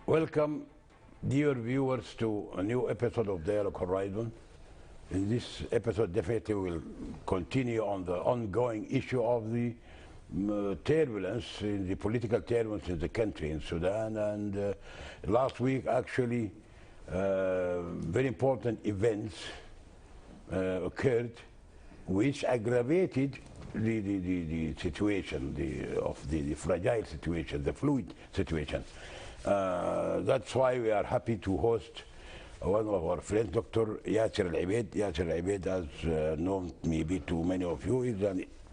Welcome, dear viewers, to a new episode of Dialogue Horizon. In this episode, definitely we'll continue on the ongoing issue of the turbulence, in the political turbulence in the country, in Sudan. And last week, actually, very important events occurred which aggravated the situation, the fragile situation, the fluid situation. That's why we are happy to host one of our friends, Dr. Yasser Al-Abeid. Yasser Al-Abeid, as known maybe to many of you, is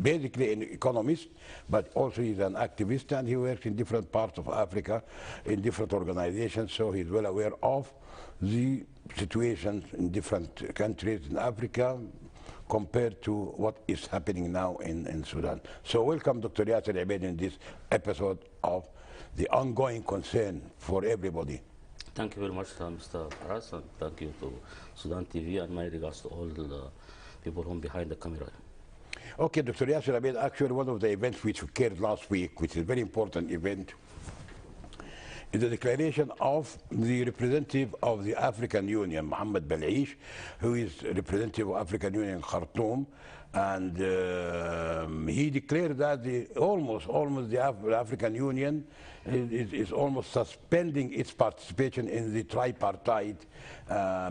basically an economist, but also he's an activist, and he works in different parts of Africa, in different organizations, so he's well aware of the situation in different countries in Africa compared to what is happening now in Sudan. So welcome, Dr. Yasser Al-Abeid, in this episode of the ongoing concern for everybody. Thank you very much, Mr. Faraz, and thank you to Sudan TV, and my regards to all the people who are behind the camera. Okay, Dr. Yasser Al-Abeid, actually one of the events which occurred last week, which is a very important event, is the declaration of the representative of the African Union, Mohammed Belaish, who is representative of African Union in Khartoum, and he declared that almost the African Union is almost suspending its participation in the tripartite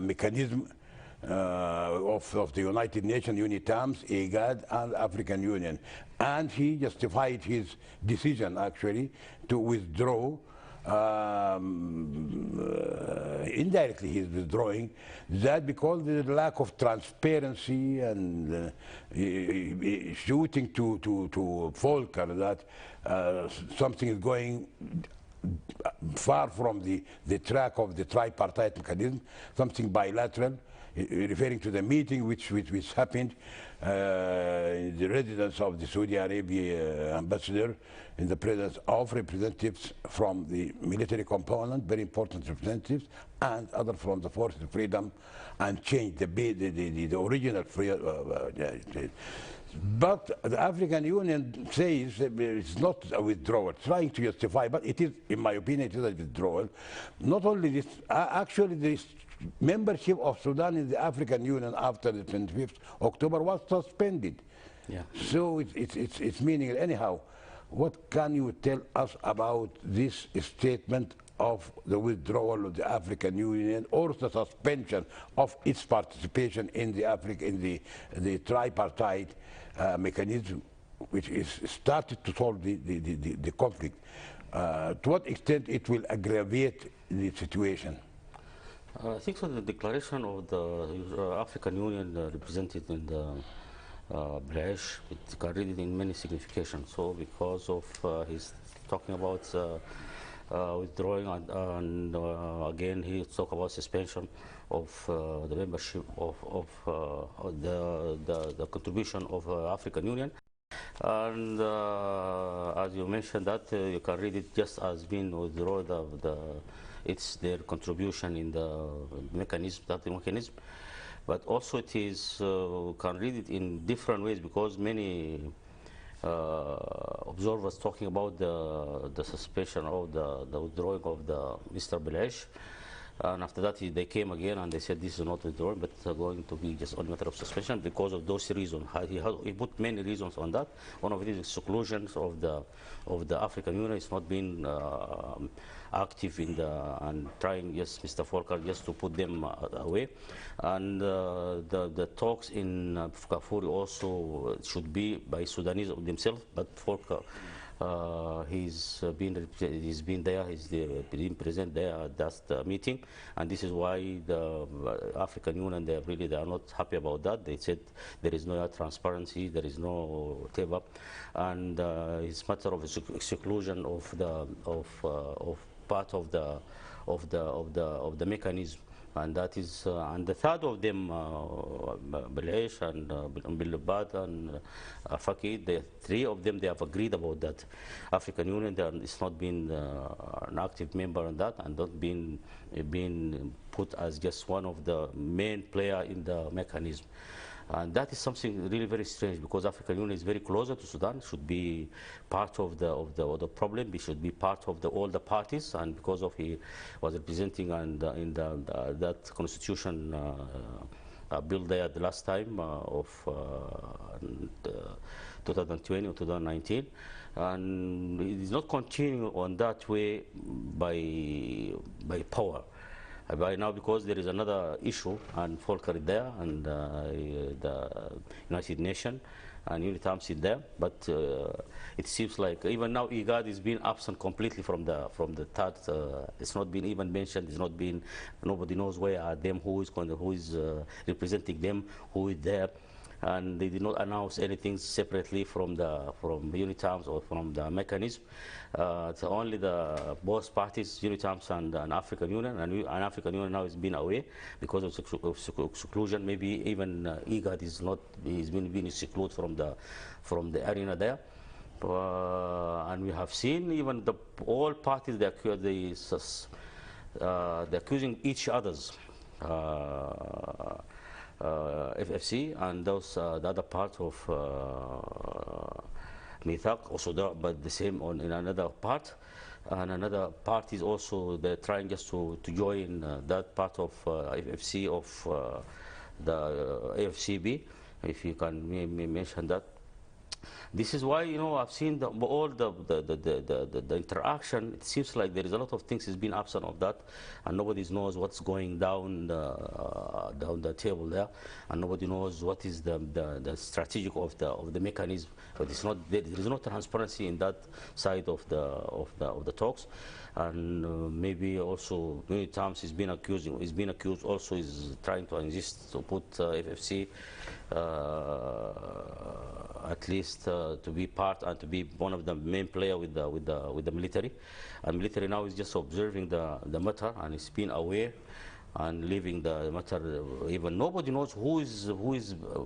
mechanism of the United Nations, UNITAMS, IGAD, and African Union. And he justified his decision, actually, to withdraw. Indirectly he's withdrawing that because of the lack of transparency and shooting to Volker that something is going far from the track of the tripartite mechanism, something bilateral, referring to the meeting which happened in the residence of the Saudi Arabia ambassador, in the presence of representatives from the military component, very important representatives, and others from the Forces of Freedom and Change, the original free. But the African Union says it's not a withdrawal, trying to justify, but it is, in my opinion, it is a withdrawal. Not only this, actually this membership of Sudan in the African Union after the 25th October was suspended. Yeah. So it's meaning anyhow. What can you tell us about this statement of the withdrawal of the African Union, or the suspension of its participation in the tripartite mechanism, which is started to solve the conflict? To what extent it will aggravate the situation? I think so. The declaration of the African Union represented in the Belaish, it can read it in many significations. So because of his talking about withdrawing, and again he talked about suspension of the membership of the contribution of African Union. And as you mentioned, that you can read it just as being withdrawal it's their contribution in the mechanism, but also it is can read it in different ways, because many observers talking about the suspension of the withdrawing of the Mr. Belaish, and after that they came again and they said this is not withdrawal, but going to be just a matter of suspension because of those reasons. He put many reasons on that. One of it is exclusions of the African Union. It's not been active in and trying, yes, Mr. Volker, just to put them away. And the talks in Darfur also should be by Sudanese themselves, but Volker, he's been there, he's been present there at that meeting, and this is why the African Union, they are not happy about that. They said there is no transparency, there is no table, and it's matter of exclusion of part of the mechanism. And that is, and the third of them, Belaish and Bilbad and Faki, the three of them, they have agreed about that. African Union, it's not been an active member on that, and not been put as just one of the main player in the mechanism. And that is something really very strange, because African Union is very closer to Sudan, should be part of the problem. We should be part of all the parties, and because of he was representing and in that constitution bill there the last time of 2020 or 2019, and it is not continuing on that way by power. By now, because there is another issue, and Volker is there, and the United Nations and UNITAMS is there, but it seems like even now IGAD is being absent completely from the third. It's not been even mentioned. It's not been. Nobody knows where are them, who is representing them, who is there. And they did not announce anything separately from UNITAMS or from the mechanism. It's only the both parties, UNITAMS and African Union, and African Union now is being away because of seclusion. Maybe even IGAD is being secluded from the arena there. And we have seen even all parties they're accusing each other's. FFC and those the other part of Mithaq also there, but the same in another part, and another part is also they're trying just to join that part of FFC of the AFCB, if you can mention that. This is why, I've seen all the interaction. It seems like there is a lot of things is being absent of that, and nobody knows what's going down the table there, and nobody knows what is the strategic of the mechanism. But it's not there is no transparency in that side of the talks, and maybe also many times is being accused also is trying to insist to put FFC. At least to be part and to be one of the main player with the military, and military now is just observing the matter, and it's been aware and leaving the matter. Even nobody knows who is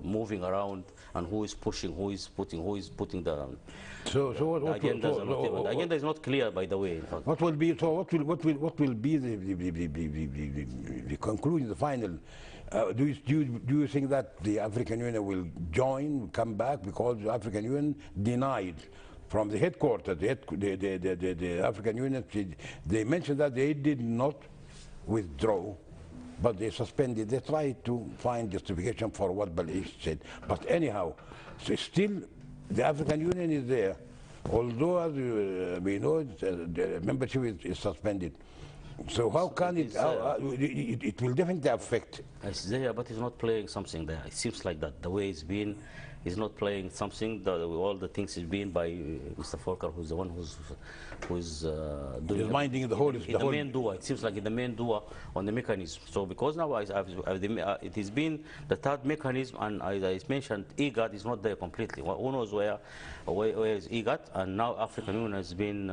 moving around and who is pushing, who is putting the. The agenda is not clear, by the way. What will be the conclusion, the final? Do you think that the African Union will come back, because the African Union denied from the headquarters, the African Union, they mentioned that they did not withdraw, but they suspended. They tried to find justification for what Balish said. But anyhow, so still the African Union is there, although as we know the membership is suspended. So how can it will definitely affect? It's there, but it's not playing something there. It seems like that the way it's been, is not playing something. All the things is being by Mr. Volker, who's the one who's doing minding the whole. The main doer. It seems like the main doer on the mechanism. So because now it has been the third mechanism, and as I mentioned, IGAD is not there completely. Who knows where is IGAD? And now African Union has been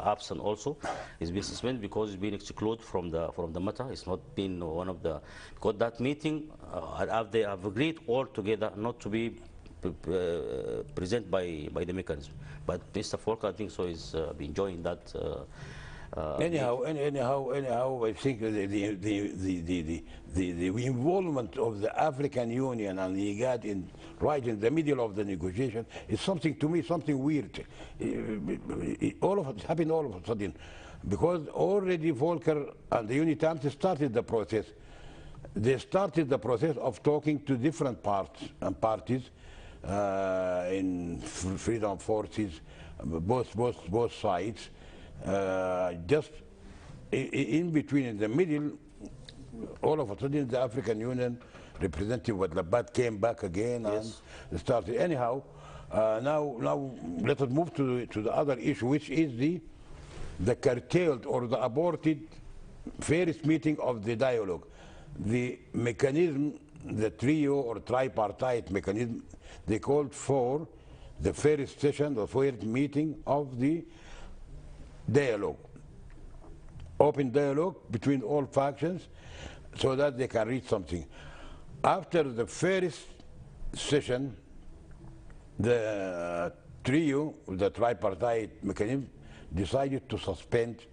absent also. It's been suspended because it's been excluded from the matter. It's not been one of the, because that meeting they have agreed all together not to be present by the mechanism. But Mr. Volker, I think so, is enjoying that. Anyhow, I think the involvement of the African Union and the IGAD right in the middle of the negotiation is something, to me, something weird. It happened all of a sudden, because already Volker and the UNITAMS started the process. They started the process of talking to different parts and parties in freedom forces, both sides. Just in between, in the middle, all of a sudden the African Union representative Wadlabat came back again and started. Anyhow, now let us move to the other issue, which is the curtailed or the aborted first meeting of the dialogue. The mechanism, the trio or tripartite mechanism, they called for the first session, the first meeting of the dialogue, open dialogue between all factions, so that they can reach something. After the first session, the trio, the tripartite mechanism, decided to suspend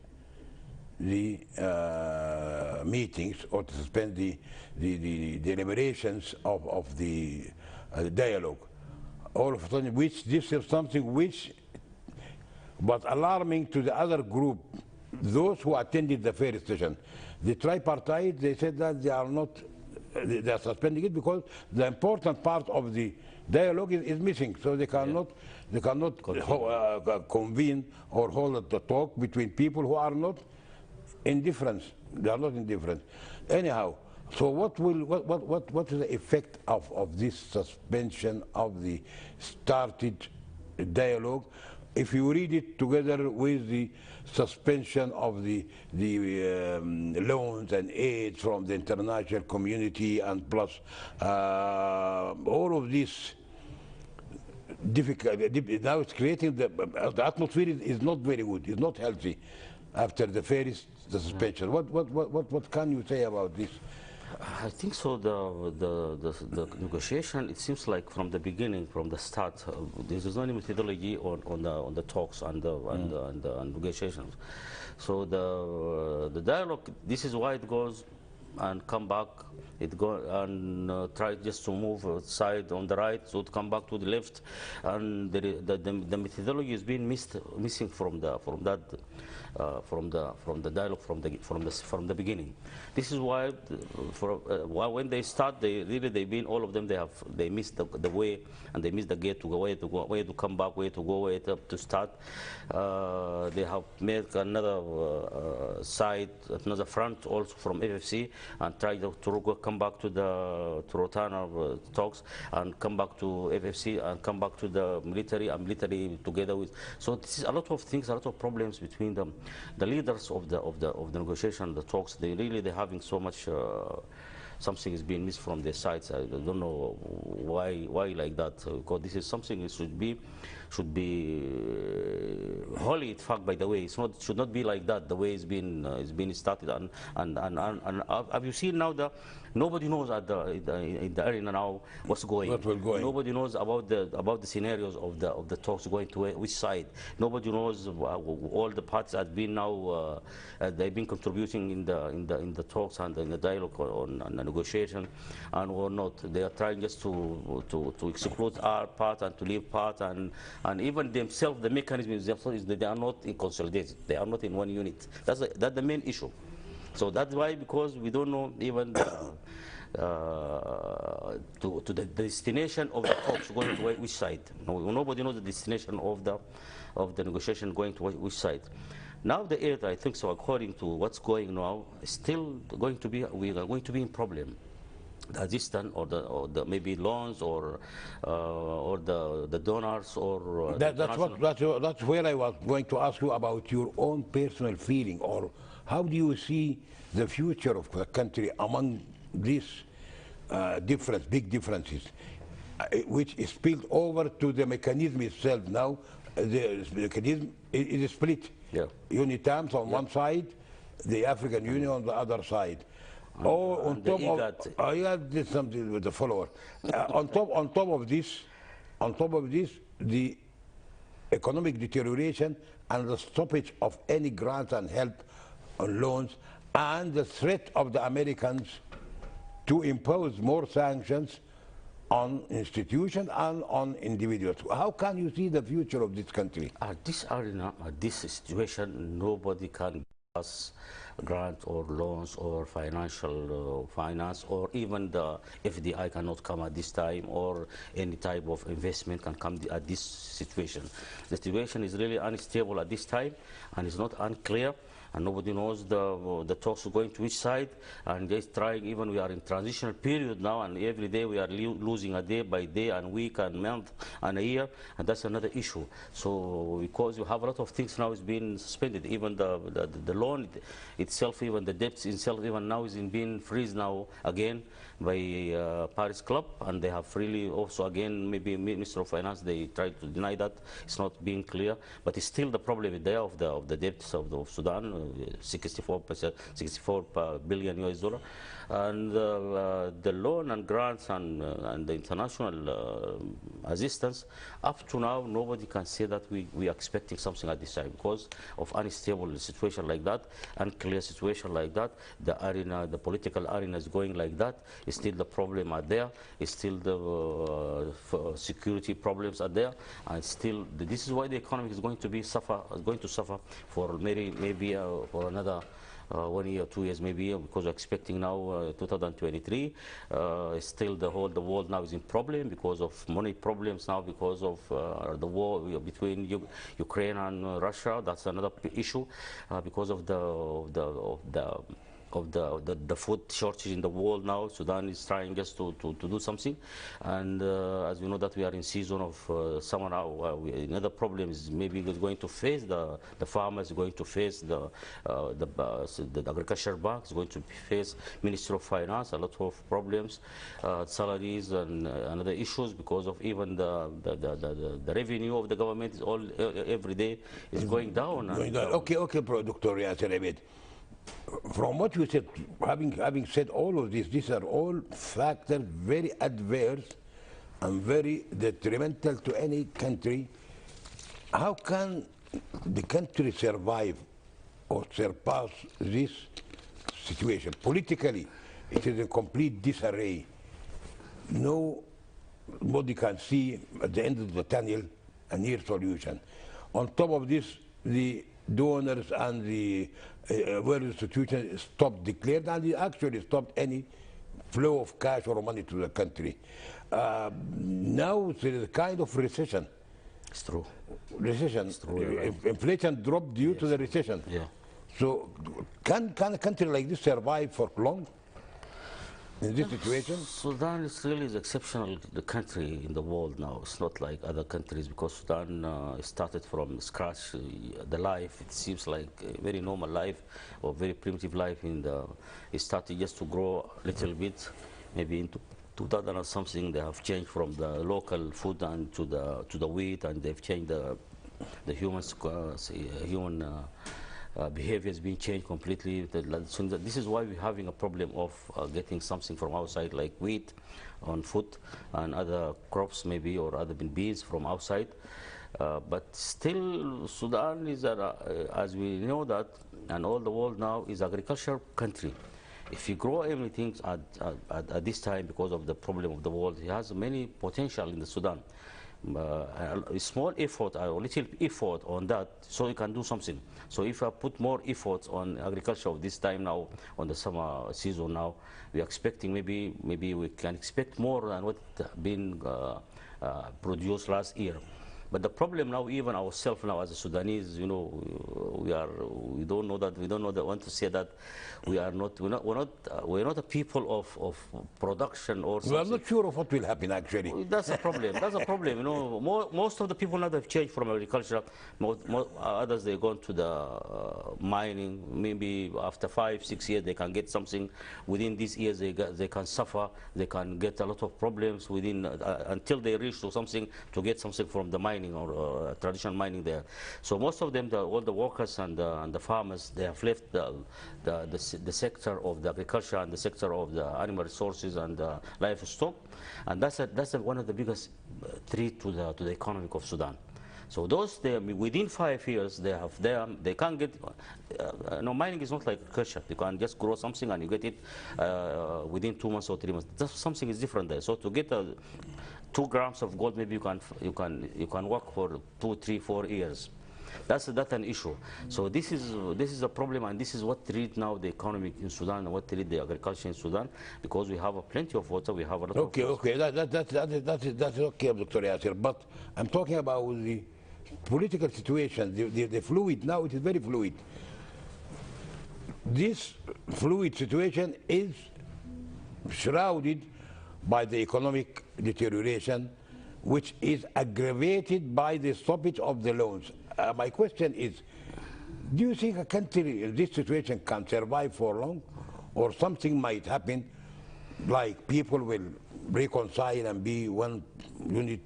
the meetings or to suspend the deliberations of the dialogue. All of a sudden, which this is something which was alarming to the other group, those who attended the first session. The tripartite, they said that they are not, they are suspending it because the important part of the dialogue is missing, so they cannot convene or hold the talk between people who are not indifferent. They are not indifferent. Anyhow, so what is the effect of this suspension of the started dialogue? If you read it together with the suspension of the loans and aid from the international community, and plus all of this difficult, now it's creating the atmosphere is not very good, it's not healthy after the suspension. What can you say about this? I think so. The negotiation, it seems like from the beginning, from the start, there's no methodology on the talks and the negotiations. So the dialogue, this is why it goes and come back. It go and try just to move side on the right, so to come back to the left, and the methodology has been missing from the dialogue from the beginning. This is why when they start, they've been, all of them, they missed the way, and they missed the gate to go, way to come back, way to go, way to start. They have made another side, another front also from FFC, and tried to come back to the Rotana talks, and come back to FFC, and come back to the military, and military together with. So this is a lot of things, a lot of problems between them. The leaders of the negotiation, the talks, they're having so much. Something is being missed from their sides. I don't know why like that. Because this is something that should be wholly in fact. By the way, should not be like that. The way it's been started, and have you seen now nobody knows in the arena now what's going. Nobody knows about the scenarios of the talks going to which side. Nobody knows. All the parties have been now they've been contributing in the talks and in the dialogue on the negotiation and or not. They are trying just to exclude our part and to leave part, and even themselves, the mechanisms themselves, they are not consolidated. They are not in one unit. That's the main issue. So that's why, because we don't know even to the destination of the talks going to which side. Nobody knows the destination of the negotiation going to which side. Now the aid, I think so, according to what's going now, is still going to be, we are going to be in problem. The assistance or the maybe loans or the donors or that's where I was going to ask you about your own personal feeling, or how do you see the future of the country among these big differences, which is spilled over to the mechanism itself. Now the mechanism is split. Yeah. UNITAMS on one side, the African Union on the other side. On top of, I did something with the follower. on top of this, the economic deterioration and the stoppage of any grants and help on loans, and the threat of the Americans to impose more sanctions on institutions and on individuals. How can you see the future of this country? At this arena, at this situation, nobody can give us grant or loans or financial finance, or even the FDI cannot come at this time, or any type of investment can come at this situation. The situation is really unstable at this time, and it's not unclear, and nobody knows the talks are going to which side, and they're trying. Even we are in transitional period now, and every day we are losing a day by day and week and month and a year, and that's another issue. So because you have a lot of things now is being suspended, even the loan itself, even the debts itself, even now is being freezed now again by Paris Club, and they have freely also again, maybe Minister of Finance, they try to deny that. It's not being clear, but it's still the problem there of the debts of Sudan, 64 billion US dollar, and the loan and grants and the international assistance. Up to now, nobody can say that we are expecting something at this time because of unstable situation like that, unclear. clear situation like that. The arena, the political arena is going like that. It's still the problem are there. It's still the security problems are there, and still this is why the economy is going to be going to suffer for maybe for another 1 year, 2 years maybe, because we're expecting now 2023. Still the world now is in problem because of money problems now, because of the war between Ukraine and Russia. That's another issue, because of the food shortage in the world now. Sudan is trying just to do something, and as we know that we are in season of summer now. Another problem is maybe going to face the farmers, going to face the agriculture bank, is going to face Ministry of Finance, a lot of problems, salaries and other issues, because of even the revenue of the government is every day is going down. Okay, Dr. Yasser Abed. From what you said, having said all of this, these are all factors very adverse and very detrimental to any country. How can the country survive or surpass this situation? Politically, it is in complete disarray. Nobody can see at the end of the tunnel a near solution. On top of this, the donors and the world institutions stopped declared, and they actually stopped any flow of cash or money to the country. Now there is a kind of recession. It's true. Recession. It's true, right. Inflation dropped due to the recession. Yeah. So can a country like this survive for long in this situation? Sudan is really the exceptional country in the world now. It's not like other countries, because Sudan started from scratch. The life, it seems like a very normal life or very primitive life. It started just to grow a little bit. Maybe in 2000 or something, they have changed from the local food and to the wheat, and they've changed the human behavior has been changed completely. So this is why we're having a problem of getting something from outside, like wheat on food and other crops maybe, or other beans from outside. But still, Sudan is, as we know that, and all the world now, is agricultural country. If you grow everything at this time, because of the problem of the world, it has many potential in the Sudan. A small effort, a little effort on that, so you can do something. So if I put more efforts on agriculture of this time now, on the summer season now, we are expecting maybe we can expect more than what been produced last year. But the problem now, even ourselves now as a Sudanese, we don't know that, want to say that we're not a people of production or something. We are not sure of what will happen actually. That's a problem. That's a problem. Most of the people now have changed from agriculture. Others they gone to the mining. Maybe after 5-6 years they can get something. Within these years they can suffer. They can get a lot of problems within until they reach to something, to get something from the mining or traditional mining there. So most of them, all the workers and the farmers, they have left the sector of the agriculture and the sector of the animal resources and the livestock, and that's one of the biggest threat to the economy of Sudan. So those, within 5 years, they can't get. Mining is not like agriculture. You can just grow something and you get it within 2 months or 3 months. Something is different there. So to get 2 grams of gold, maybe you can work for 2, 3, 4 years. That's an issue. So this is a problem, and this is what treat now the economy in Sudan, and what treat the agriculture in Sudan, because we have plenty of water, we have a lot of. Okay, that's okay, Dr. Yasser. But I'm talking about the political situation, the fluid. Now it is very fluid. This fluid situation is shrouded by the economic deterioration, which is aggravated by the stoppage of the loans. My question is, do you think a country in this situation can survive for long, or something might happen, like people will reconcile and be one unit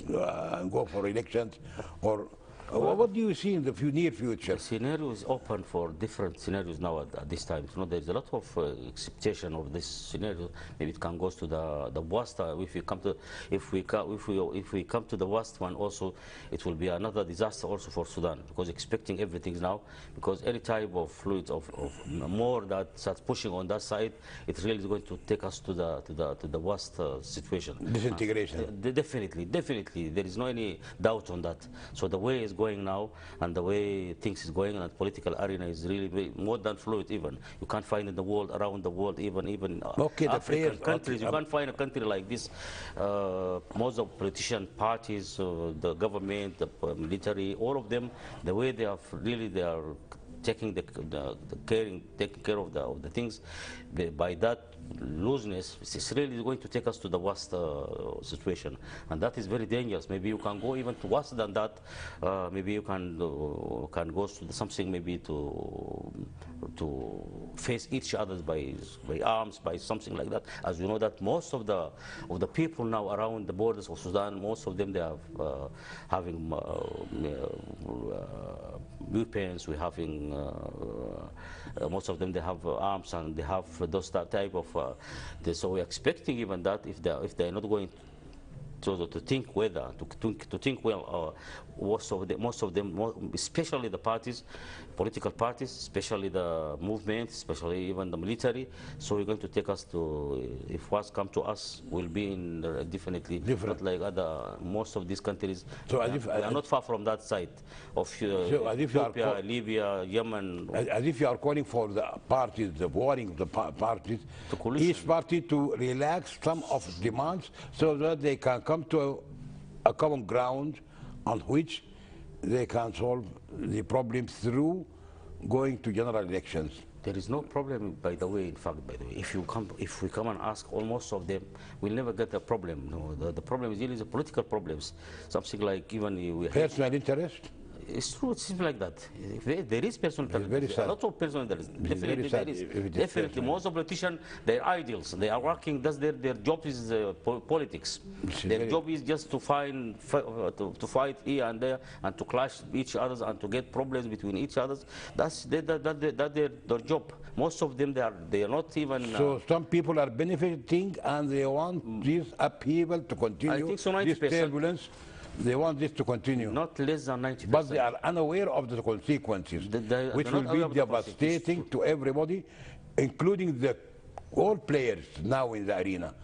and go for elections, or What do you see in the near future? The scenario is open for different scenarios now at this time. You know, there's a lot of expectation of this scenario. Maybe it can go to the worst. If we come to the worst one, also it will be another disaster also for Sudan, because expecting everything now, because any type of fluid of more that starts pushing on that side, it really is going to take us to the worst situation. Disintegration. Definitely, there is no any doubt on that. So the way it's going now, and the way things is going, and the political arena is really more than fluid. Even you can't find in the world, around the world, even okay, African countries, you can't find a country like this. Most of politician parties, the government, the military, all of them, the way they are taking taking care of the things, by that looseness, it's really going to take us to the worst situation, and that is very dangerous. Maybe you can go even to worse than that. Maybe you can go to something, maybe to face each other by arms, by something like that. As you know, that most of the people now around the borders of Sudan, most of them, they are having weapons. We're having most of them, they have arms, and they have those type of. So we're expecting even that if they're not going to think whether to think well, most of them, especially the parties, political parties, especially the movement, especially even the military. So we're going to take us to, if what's come to us, will be in definitely different, not like most of these countries. So we are not far from that side of Ethiopia, Libya, Yemen. As if you are calling for the parties, the warring of the parties, each party to relax some of demands so that they can come to a common ground on which they can solve the problem through going to general elections. There is no problem, by the way. In fact, if we come and ask almost of them, we'll never get a problem. No, the problem is really the political problems. Something like even personal interest. It's true. It seems like that. There is personal interest. A lot of personal interest. Definitely, there is. Definitely, most of politicians, they're ideals. They are working. That's their job is politics. Their job is just to fight here and there, and to clash each other, and to get problems between each other. That's their job. Most of them, they are not even. So some people are benefiting, and they want this upheaval to continue. I think so. 90%. This turbulence. They want this to continue. Not less than 90%. But they are unaware of the consequences, which will be devastating to everybody, including all players now in the arena.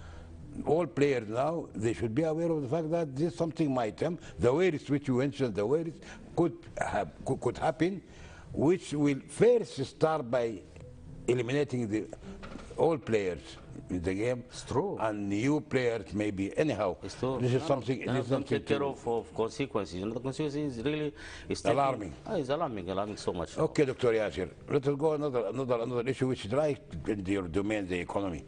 All players now, they should be aware of the fact that this something might happen. The worst, which you mentioned, the worst could happen, which will first start by eliminating all players in the game. It's true. And new players maybe. Anyhow, it's true. This is something. This is something take care of consequences. You know, the consequences is really alarming. It's alarming so much. Okay, Dr. Yasir. Let us go another issue which is right in your domain, the economy.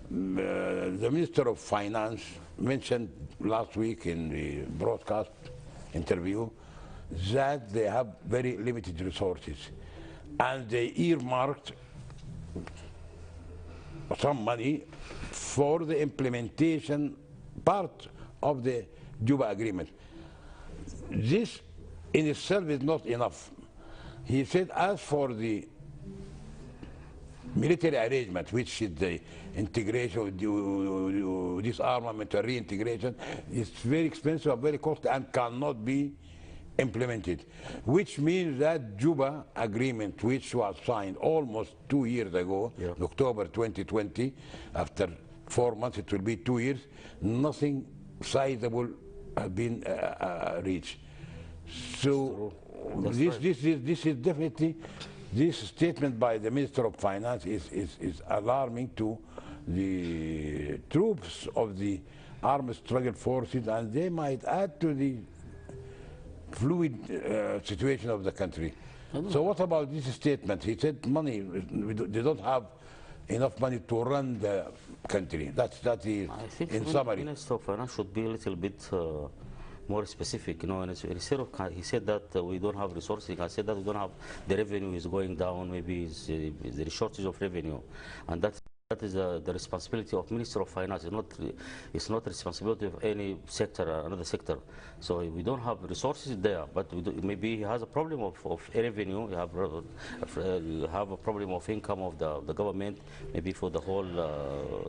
The Minister of Finance mentioned last week in the broadcast interview that they have very limited resources, and they earmarked some money for the implementation part of the Juba agreement. This in itself is not enough. He said, as for the military arrangement, which is the integration, disarmament or reintegration, is very expensive and very costly and cannot be implemented, which means that Juba agreement, which was signed almost 2 years ago, in October 2020, after 4 months it will be 2 years, nothing sizable has been reached. So this is definitely, this statement by the Minister of Finance is alarming to the troops of the armed struggle forces, and they might add to the fluid situation of the country. So what about this statement? He said money, they don't have enough money to run the country. That is, I think in summary. The Minister of Finance should be a little bit more specific. You know, and instead of, he said that we don't have resources, he said that we don't have, the revenue is going down, maybe there is shortage of revenue, and that's That is the responsibility of Minister of Finance. It's not responsibility of any sector or another sector. So we don't have resources there, but maybe he has a problem of revenue. You have a problem of income of the government, maybe for the whole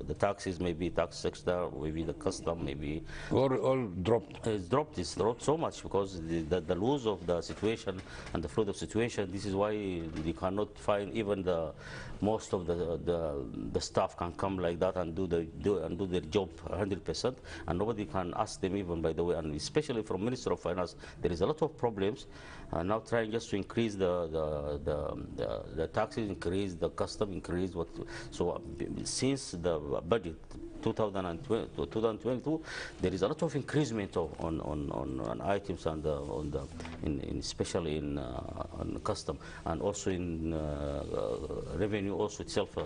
the taxes, maybe tax sector, maybe the custom, maybe All dropped. It's dropped so much because the loss of the situation and the flood of situation. This is why you cannot find even the most of the staff can come like that and do their job 100%, and nobody can ask them even, by the way, and especially from Minister of Finance, there is a lot of problems. Now trying just to increase the taxes, increase the custom, increase what. So since the budget 2022, there is a lot of increasement on items and especially in on custom and also in revenue, also itself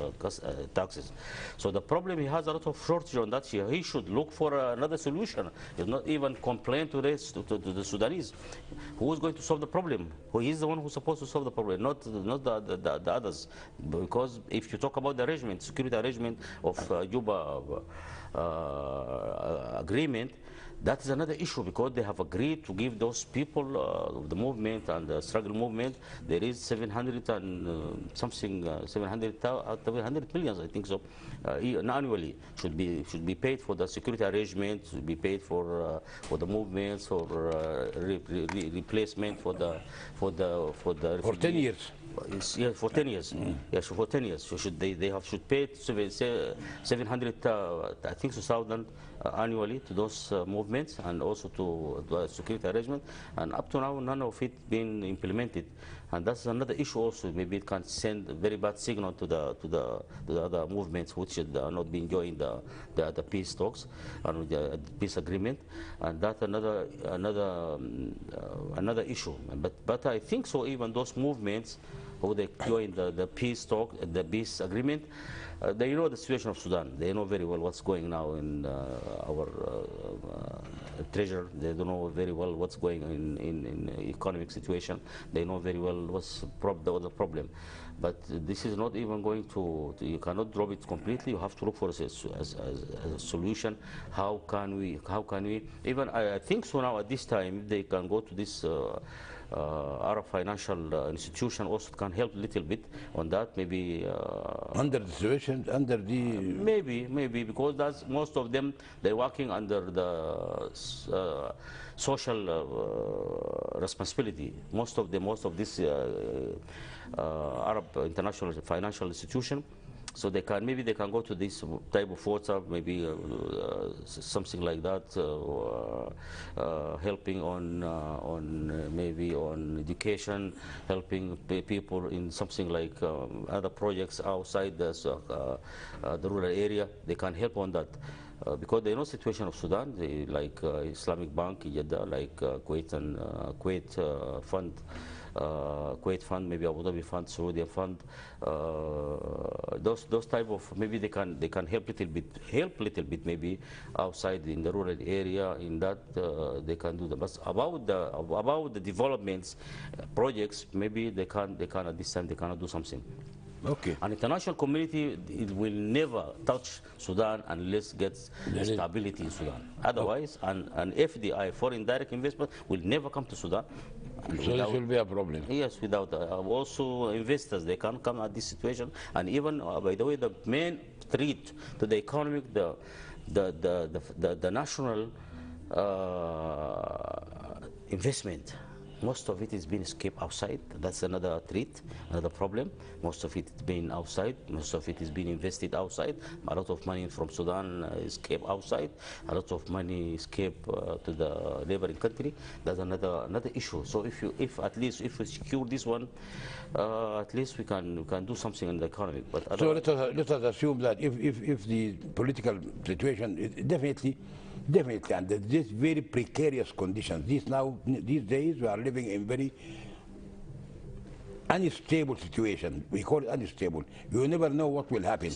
taxes. So the problem, he has a lot of shortage on that. He should look for another solution. He not even complain to the Sudanese. Who is going to solve the problem? Who is the one who's supposed to solve the problem, not the others? Because if you talk about the arrangement, security arrangement of Juba agreement, that is another issue, because they have agreed to give those people the movement and the struggle movement. There is 700 and something 700 million, I think so, annually should be paid for the security arrangement, should be paid for the movements, for replacement for the For 10 years. Yeah, for 10 years. Yes, for 10 years. So should should pay 700, I think, 1,000 annually to those movements, and also to the security arrangement. And up to now, none of it been implemented. And that's another issue also. Maybe it can send a very bad signal to the other movements which are not being enjoying the peace talks and the peace agreement. And that's another issue. But I think so. Even those movements who they join the peace talk, the peace agreement, they know the situation of Sudan. They know very well what's going now in our treasure. They don't know very well what's going on in economic situation. They know very well what's the problem. But this is not even going to, you cannot drop it completely. You have to look for a solution. How can we, even I think so now at this time, they can go to this Arab financial institution also can help a little bit on that, maybe Under the situation, under the... maybe because that's most of them, they're working under the social responsibility. Most of this Arab international financial institution. So maybe they can go to this type of WhatsApp, maybe something like that, helping on maybe on education, helping people in something like other projects outside the rural area. They can help on that. Because they know situation of Sudan, they like Islamic Bank, Jeddah, like Kuwait and Kuwait Fund. Kuwait Fund, maybe Abu Dhabi Fund, Saudi Fund, those type of, maybe they can help little bit maybe outside in the rural area. In that they can do that. But about the developments projects, maybe they can at this time they cannot do something. Okay. An international community, it will never touch Sudan unless it gets stability in Sudan. Otherwise, an FDI, foreign direct investment, will never come to Sudan. So this will be a problem. Yes, without also investors, they can't come at this situation. And even, by the way, the main threat to the economic, the national investment, most of it is being escaped outside. That's another threat, another problem. Most of it is being outside. Most of it is being invested outside. A lot of money from Sudan escape outside. A lot of money escape to the neighboring country. That's another issue. So if at least if we secure this one, at least we can do something in the economy. But so let us assume that if the political situation is definitely under these very precarious conditions. These days we are living in very unstable situation. We call it unstable. You never know what will happen.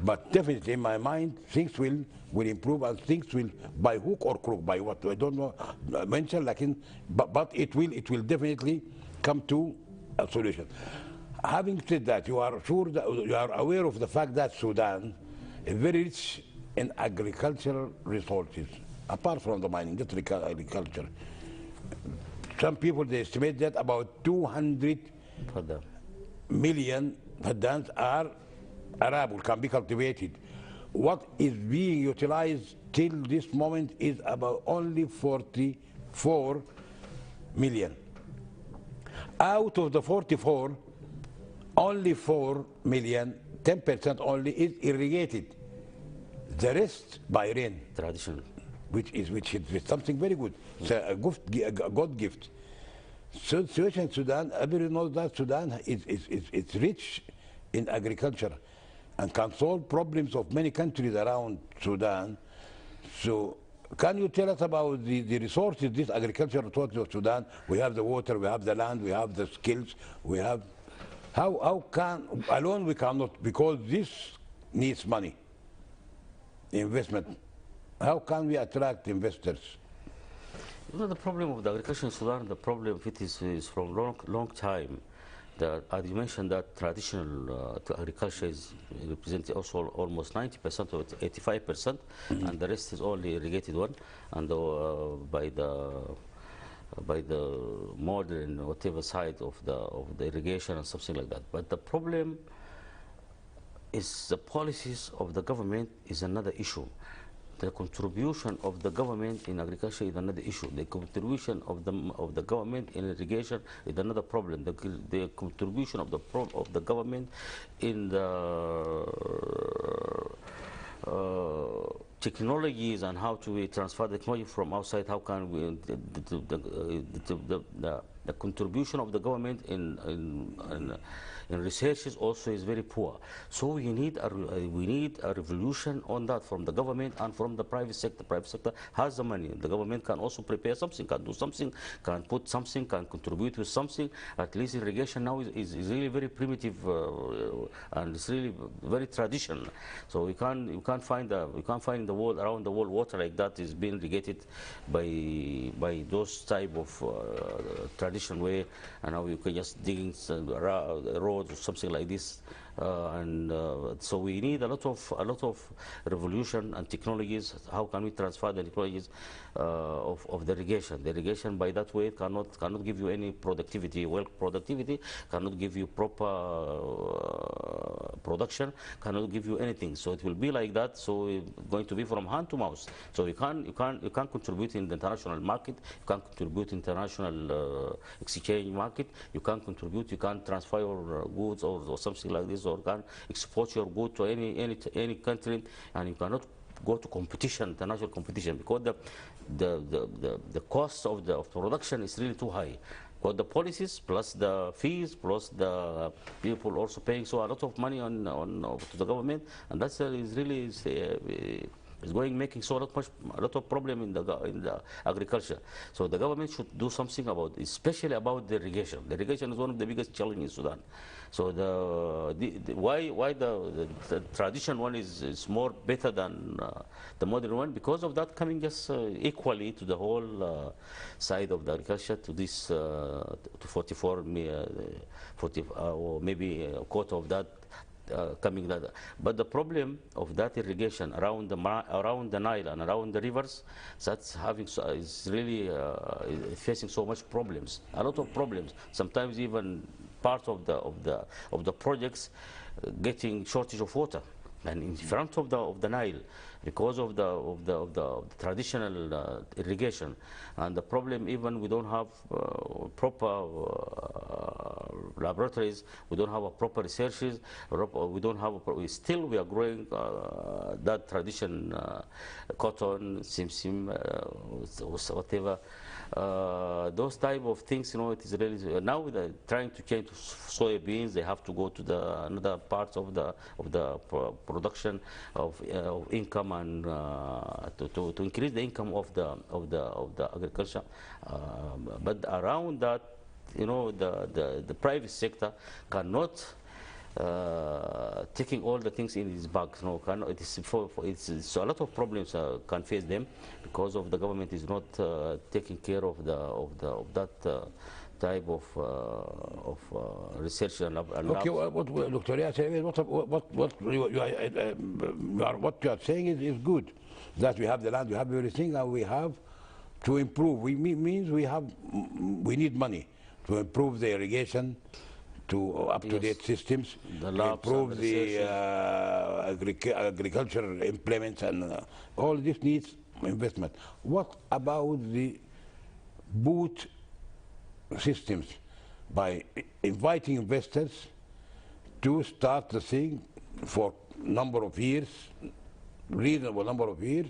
But definitely in my mind, things will improve, and things will, by hook or crook, by what I don't know, mention, but it will definitely come to a solution. Having said that, you are sure that you are aware of the fact that Sudan is very rich in agricultural resources, apart from the mining, just agriculture. Some people they estimate that about 200 For the million faddans are arable, can be cultivated. What is being utilized till this moment is about only 44 million. Out of the 44, only 4 million, 10% only is irrigated. The rest by rain, traditional. which is something very good. It's a God gift. So situation in Sudan, everyone knows that Sudan is rich in agriculture and can solve problems of many countries around Sudan. So can you tell us about the resources, this agricultural resources of Sudan? We have the water, we have the land, we have the skills, we have... How can, alone we cannot, because this needs money, investment. How can we attract investors? You know, the problem of the agriculture in Sudan, the problem of it is from long time. As you mentioned, that traditional agriculture is representing also almost 90% or 85%, and the rest is only irrigated one, and by the modern whatever side of the irrigation and something like that. But the problem is the policies of the government is another issue. The contribution of the government in agriculture is another issue. The contribution of the government in irrigation is another problem. The contribution of the government in the technologies and how to transfer the technology from outside. How can we the contribution of the government in researches also is very poor. So we need a revolution on that from the government and from the private sector. Private sector has the money. The government can also prepare something, can do something, can put something, can contribute with something. At least irrigation now is really very primitive and it's really very traditional. So you can't find in the world, around the world, water like that is being irrigated by those type of traditional way, and now you can just digging roads or something like this. So we need a lot of revolution and technologies. How can we transfer the technologies of the irrigation? The irrigation by that way cannot give you any productivity. Well, productivity cannot give you proper production, cannot give you anything. So it will be like that. So it's going to be from hand to mouth. So you can't contribute in the international market. You can't contribute international exchange market. You can't contribute. You can't transfer your goods or something like this, or can export your good to any country, and you cannot go to competition, international competition, because the cost of production is really too high. But the policies plus the fees plus the people also paying so a lot of money to the government, and that's is really is making so a lot of problem in the agriculture. So the government should do something about, especially about the irrigation. The irrigation is one of the biggest challenges in Sudan. So why the traditional one is more better than the modern one? Because of that coming just equally to the whole side of the agriculture, to this to 44 or maybe a quarter of that. Coming that, but the problem of that irrigation around the Nile and around the rivers, that's is really facing so much problems, a lot of problems. Sometimes even part of the projects getting shortage of water, and in front of the Nile, because of the traditional irrigation. And the problem, even we don't have proper laboratories, we don't have a proper researches, we don't have still we are growing that tradition, cotton, simsim, whatever. Those type of things, it is really now they're trying to change to soybeans. They have to go to another parts of the production of income, and to increase the income of the agriculture. But around that, the private sector cannot taking all the things in his bag. It's a lot of problems can face them, because of the government is not taking care of that type of research and Okay, labs. what Dr. Riyad said, what you are saying is good. That we have the land, we have everything, and we have to improve. Means we need money to improve the irrigation, to up-to-date systems, The to labs and improve the agricultural implements, and all this needs investment. What about the boot systems? By inviting investors to start the thing for number of years, reasonable number of years,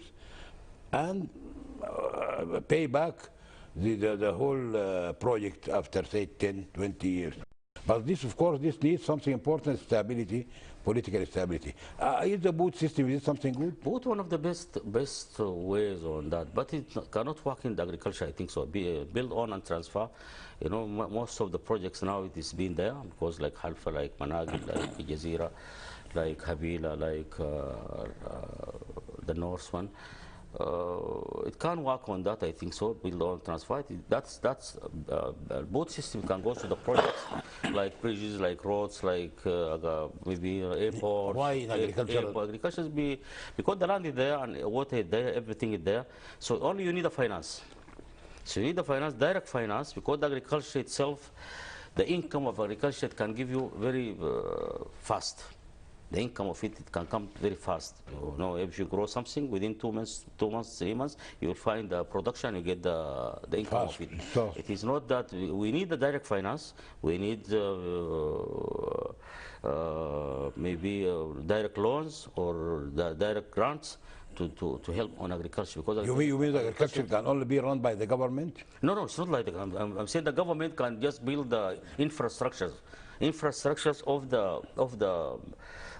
and pay back the whole project after, say, 10, 20 years. But this, of course, this needs something important, stability, political stability. Is the boot system, is it something good? Both one of the best ways on that, but it cannot work in the agriculture, I think so. Build on and transfer. You know, most of the projects now it is being there, because like Halfa, like Managil, like Jazeera, like Habila, like the North one. It can work on that, I think so. Build on, transfer. That's both system can go to the projects like bridges, like roads, like maybe airports. Why in agriculture? Agriculture because the land is there and water is there, everything is there. So only you need a finance. So you need the finance, direct finance, because the agriculture itself, the income of agriculture can give you very fast. The income of it can come very fast. You know, if you grow something within 2 months, 3 months, you will find the production, you get the income Fast. of it. So It is not that we need the direct finance. We need maybe direct loans or the direct grants to help on agriculture. Because you mean the agriculture can only be run by the government? No, it's not like that. I'm saying the government can just build the infrastructures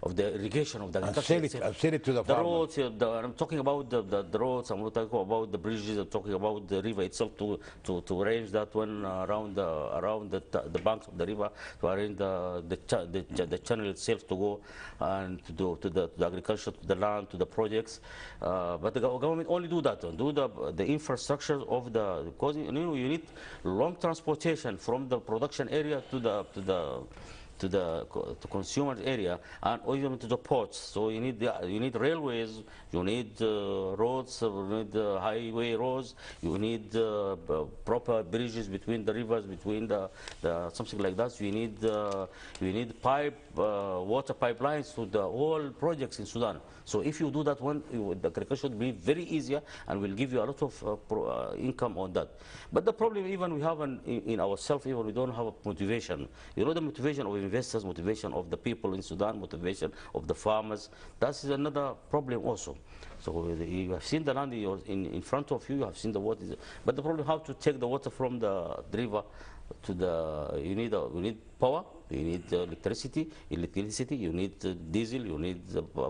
of the irrigation of the agriculture. And sell it to the farmer. Roads, I'm talking about the roads, I'm talking about the bridges, I'm talking about the river itself to arrange that one around the banks of the river, to arrange the channel itself to go and to the agriculture, to the land, to the projects. But the government only do that one, do the infrastructure of because you know, you need long transportation from the production area to the consumer area, and even to the ports. So you need railways, you need roads, you need highway roads, you need proper bridges between the rivers, between the something like that. So you need water pipelines to the whole projects in Sudan. So if you do that one, the agriculture will be very easier and will give you a lot of income on that. But the problem even we have in ourselves, even we don't have a motivation. You know, the motivation of investors, motivation of the people in Sudan, motivation of the farmers, that's another problem also. So you have seen the land in front of you, you have seen the water. But the problem how to take the water from the river to you need power, you need electricity, you need diesel, you need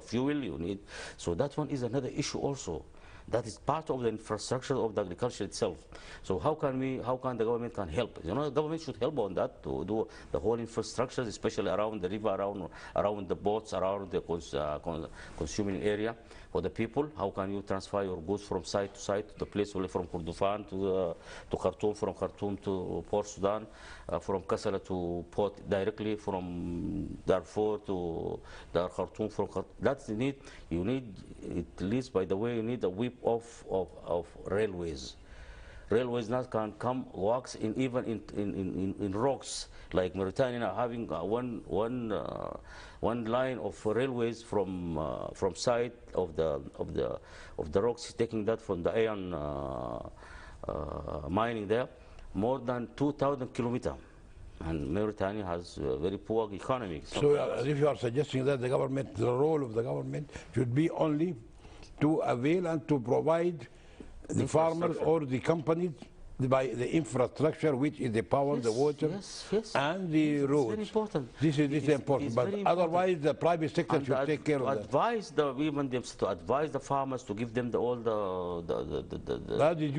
fuel, so that one is another issue also. That is part of the infrastructure of the agriculture itself. So how can the government can help? You know, the government should help on that to do the whole infrastructure, especially around the river, around the boats, around the consuming area for the people. How can you transfer your goods from site to site, to the place from Kordofan to Khartoum, from Khartoum to Port Sudan, from Kassala to port directly, from Darfur to Khartoum. That's the need. You need, at least by the way, you need a whip of railways. Railways now can come works even in rocks, like Mauritania having one line of railways from side of the rocks, taking that from the iron mining there, more than 2,000 kilometers. And Mauritania has a very poor economy. So if you are suggesting that the role of the government should be only to avail and to provide the farmers or the companies by the infrastructure, which is the power, the water, and the roads. Very important. This is important. But otherwise, the private sector should take care of that. To advise the farmers, to give them all the. That it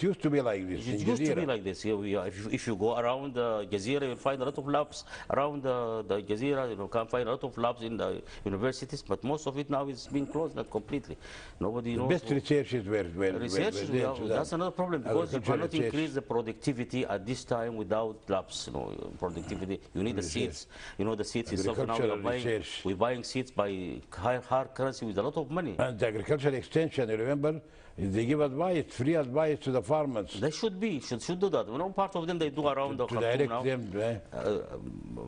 used to be like this. It used to be like this. If you go around Jazeera, you'll find a lot of labs around the Jazeera. You can find a lot of labs in the universities, but most of it now is being closed, not completely. Nobody knows. Best research is where that's another problem, because you cannot increase the productivity at this time without lapse. You know, productivity. You need the seeds. You know, the seeds itself. Now we're buying seeds by hard currency with a lot of money. And the agricultural extension, you remember, they give advice, free advice to the farmers. They should do that. You know, part of them they do around the Khartoum now. Them,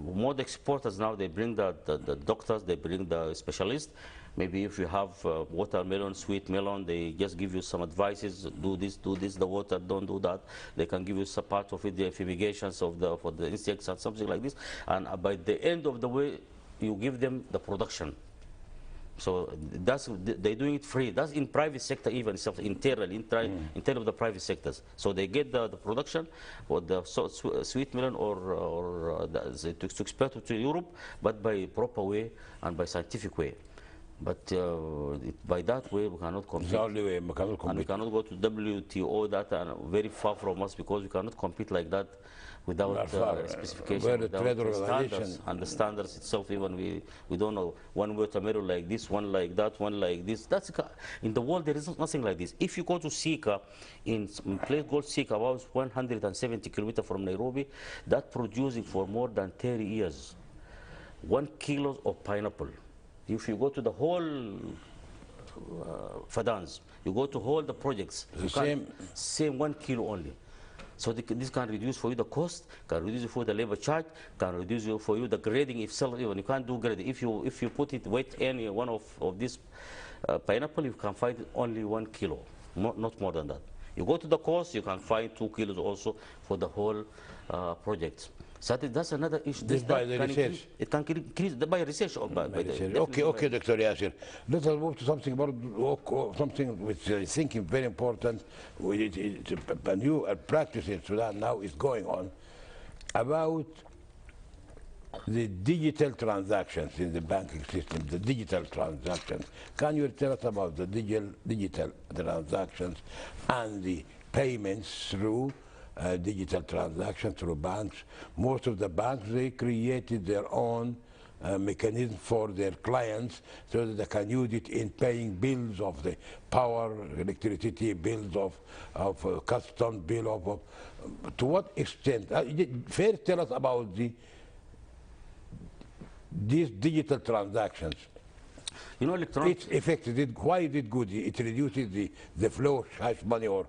more the exporters now, they bring the doctors, they bring the specialists. Maybe if you have watermelon, sweet melon, they just give you some advices. Do this, the water, don't do that. They can give you some part of it, the fumigations for the insects and something like this. And by the end of the way, you give them the production. So they're doing it free. That's in private sector even, internally of the private sectors. So they get the production for the sweet melon or to export to Europe, but by proper way and by scientific way. But by that way, we cannot compete. The only way we cannot compete. And we cannot go to WTO, that are very far from us, because we cannot compete like that without specification, without standards. And the standards itself, even we don't know, one watermelon like this, one like that, one like this. That's in the world, there is nothing like this. If you go to Sika, in place called Sika, about 170 kilometers from Nairobi, that producing for more than 30 years, 1 kilo of pineapple. If you go to the whole Fadans, you go to all the projects, same 1 kilo only. So this can reduce for you the cost, can reduce for the labor charge, can reduce for you the grading itself. Even you can't do grading. If you put it weight any one of this pineapple, you can find only 1 kilo, not more than that. You go to the cost, you can find 2 kilos also for the whole project. So that's another issue. This by the research. It can increase by research. Or by research. Okay, Dr. Yasir. Let us move to something about something which I think is very important. A new practice in Sudan now is going on about the digital transactions in the banking system. The digital transactions. Can you tell us about the digital transactions and the payments through digital transactions through banks? Most of the banks, they created their own mechanism for their clients so that they can use it in paying bills of the power, electricity, bills of custom bill to what extent? First, tell us about these digital transactions. You know, electronic. Its effect, why is it good? It reduces the flow of cash money, or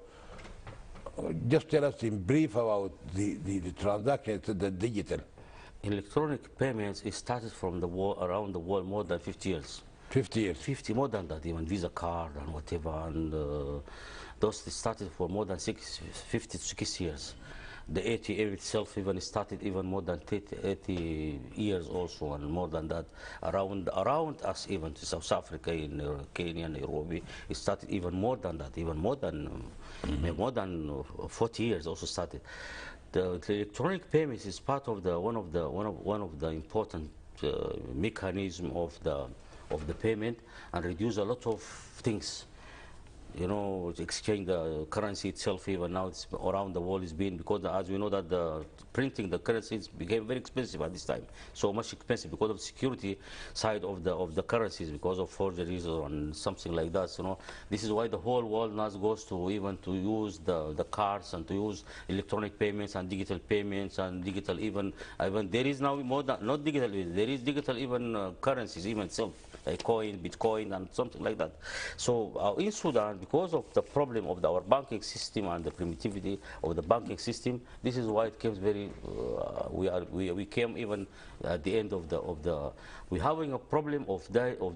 just tell us in brief about the transactions, the digital. Electronic payments, it started from the world, around the world more than 50 years. 50 years? 50, more than that, even Visa card and whatever. And those started for more than 50 to 60 years. The ATM itself even started even more than 80 years also, and more than that. Around us, even to South Africa, in Kenya, Nairobi, it started even more than that, even more than 40 years also started. The electronic payments is part of one of the important mechanism of the payment, and reduce a lot of things. You know, exchange the currency itself, even now it's around the world is being, because as we know that the printing the currencies became very expensive at this time, so much expensive because of the security side of the currencies, because of forgeries and something like that. So, you know, this is why the whole world now goes to even to use the cards and to use electronic payments and digital payments and digital even there is now more than not digital, there is digital even currencies even itself, like coin, Bitcoin and something like that. So in Sudan, because of the problem of our banking system and the primitivity of the banking system, this is why it came very. We came even at the end of the. We're having a problem of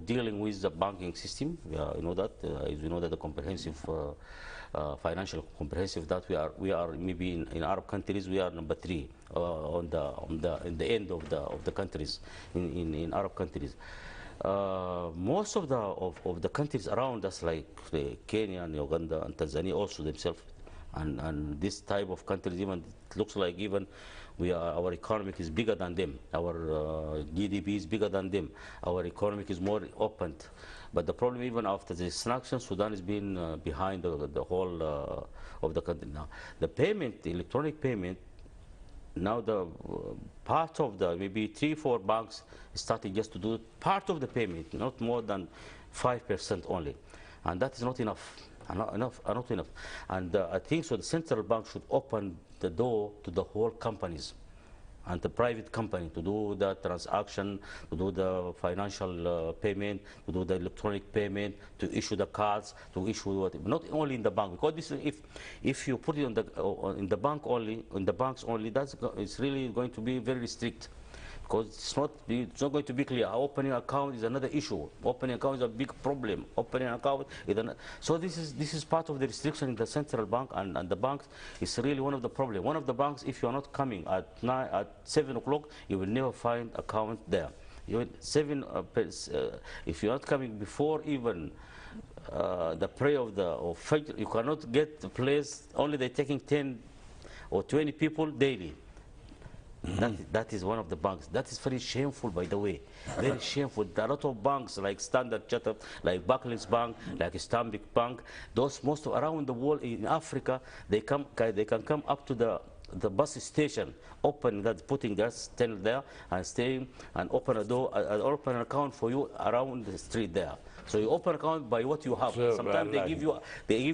dealing with the banking system. You know that you know that the comprehensive. Financial comprehensive, that we are maybe in Arab countries we are number 3 in the end of the countries in Arab countries. Most of the countries around us, like Kenya and Uganda and Tanzania, also themselves, and this type of countries, even it looks like even our economy is bigger than them. Our GDP is bigger than them. Our economy is more open. But the problem, even after the sanctions, Sudan has been behind the whole of the country now. The payment, the electronic payment. Now the part of the maybe 3-4 banks starting just to do part of the payment, not more than 5% only, and that is not enough. Are not enough. And I think so the central bank should open the door to the whole companies and the private company to do the transaction, to do the financial payment, to do the electronic payment, to issue the cards, to issue what, not only in the bank. Because this is, if you put it in the bank only, in the banks only, it's really going to be very strict. Because it's not going to be clear. Opening account is another issue. Opening account is a big problem. Opening account is so this is part of the restriction in the central bank, and the banks is really one of the problems. One of the banks, if you are not coming at 7 o'clock, you will never find account there. If you are not coming before even the prayer of Fajr, you cannot get the place. Only they're taking 10 or 20 people daily. That is one of the banks. That is very shameful, by the way. Very shameful. There are a lot of banks like Standard Chartered, like Barclays Bank, like Stanbic Bank. Those most around the world in Africa, they can come up to the bus station, open that, putting their stand there, and staying and open a door, open an account for you around the street there. So you open account by what you have. So, sometimes they give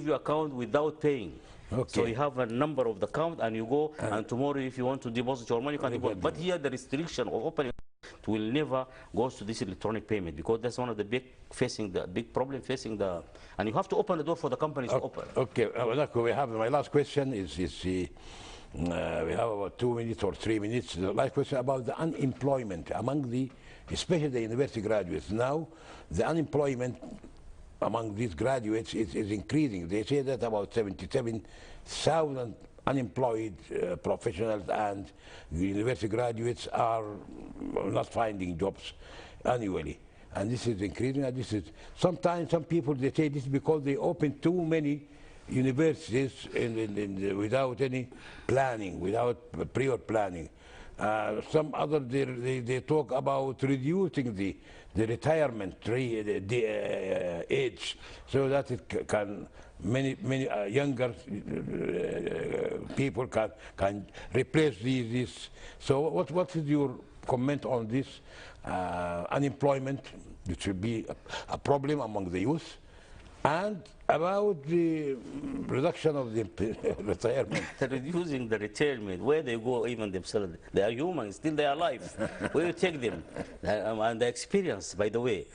you account without paying. Okay. So you have a number of the account, and you go, and tomorrow if you want to deposit your money, you can deposit. But here the restriction of opening will never go to this electronic payment, because that's one of the big problem facing the, and you have to open the door for the companies to open. Okay, we have my last question is we have about 2 minutes or 3 minutes. The last question about the unemployment among especially the university graduates. Now the unemployment among these graduates is increasing. They say that about 77,000 unemployed professionals and university graduates are not finding jobs annually. And this is increasing. And this is sometimes some people, they say this is because they open too many universities without any planning, without prior planning. Some other they talk about reducing the retirement age, so that it can many younger people can replace these. So what is your comment on this unemployment, which will be a problem among the youth? And about the reduction of the retirement. Reducing the retirement, where they go even themselves, they are human, still they are alive. Where you take them? And the experience, by the way.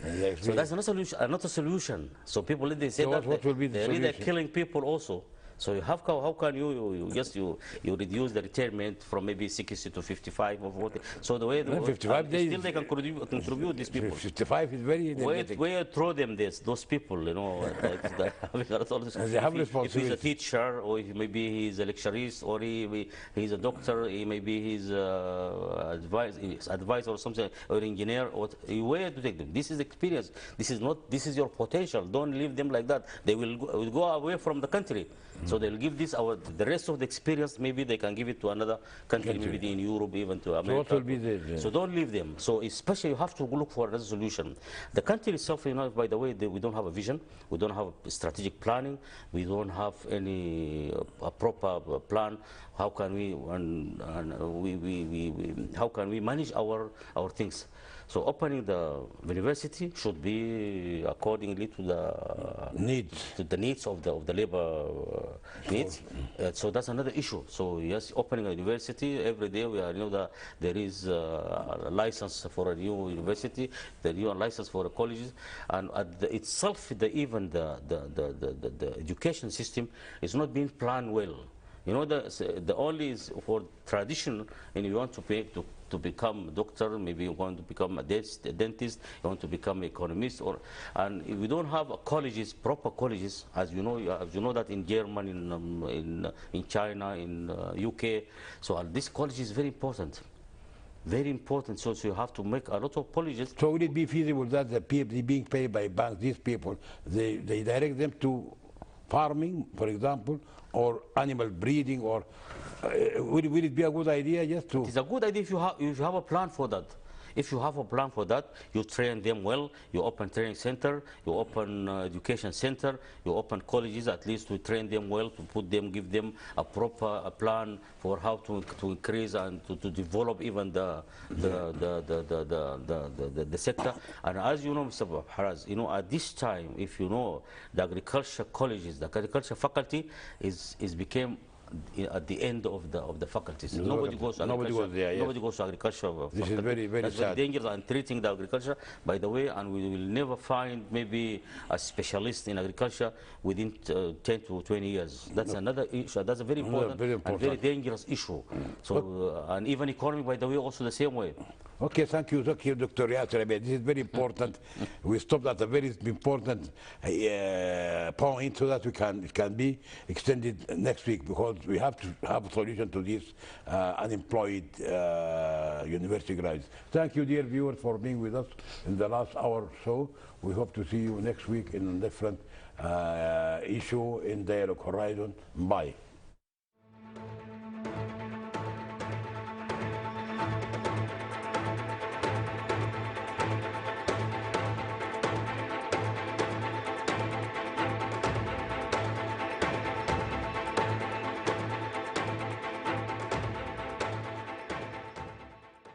So that's not a solution. So people, they say that what will be the solution? They're killing people also. So how can you reduce the retirement from maybe 60 to 55 or 40? So the way 55 days, still they can contribute these people. 55 is very energetic. Where throw them those people, you know? They have responsibility. If he's a teacher, or if maybe he's a lecturist, or he's a doctor, maybe he's advisor or something, or engineer, or where to take them? This is experience. This is your potential. Don't leave them like that. They will go away from the country. So they'll give the rest of the experience, maybe they can give it to another country, maybe in Europe, even to America. So what will be the... So don't leave them. So especially you have to look for another solution. The country itself, you know, by the way, we don't have a vision, we don't have strategic planning, we don't have any proper plan. How can we manage our things? So opening the university should be accordingly to the needs of the labor needs. So that's another issue. So yes, opening a university every day, that there is a license for a new university, the new license for the colleges, and itself even the education system is not being planned well. You know, the only is for tradition, and you want to become a doctor, maybe you want to become a dentist, you want to become an economist, and if we don't have colleges, proper colleges, as you know that in Germany, in China, in UK, so this college is very important. Very important, so you have to make a lot of colleges. So would it be feasible that the people being paid by banks, these people, they direct them to farming, for example, or animal breeding, or would it be a good idea just to... It's a good idea if you have a plan for that. If you have a plan for that, you train them well, you open training center, you open education center, you open colleges at least to train them well, to put them, give them a proper plan for how to increase and to develop even the sector. And as you know, Mr. Haraz, you know, at this time, if you know, the agriculture colleges, the agriculture faculty is became at the end of the faculties. Nobody goes to nobody agriculture. goes there, yes. Nobody goes to agriculture. This is very, very That's sad. very dangerous and treating the agriculture, by the way, and we will never find maybe a specialist in agriculture within 10 to 20 years. That's another issue. That's a very important, and very dangerous issue. So, and even economy, by the way, also the same way. Okay, thank you, Dr. Yasser. This is very important. We stopped at a very important point so that it can be extended next week, because we have to have a solution to this unemployed university graduates. Thank you, dear viewers, for being with us in the last hour or so. We hope to see you next week in a different issue in Dialogue Horizon. Bye.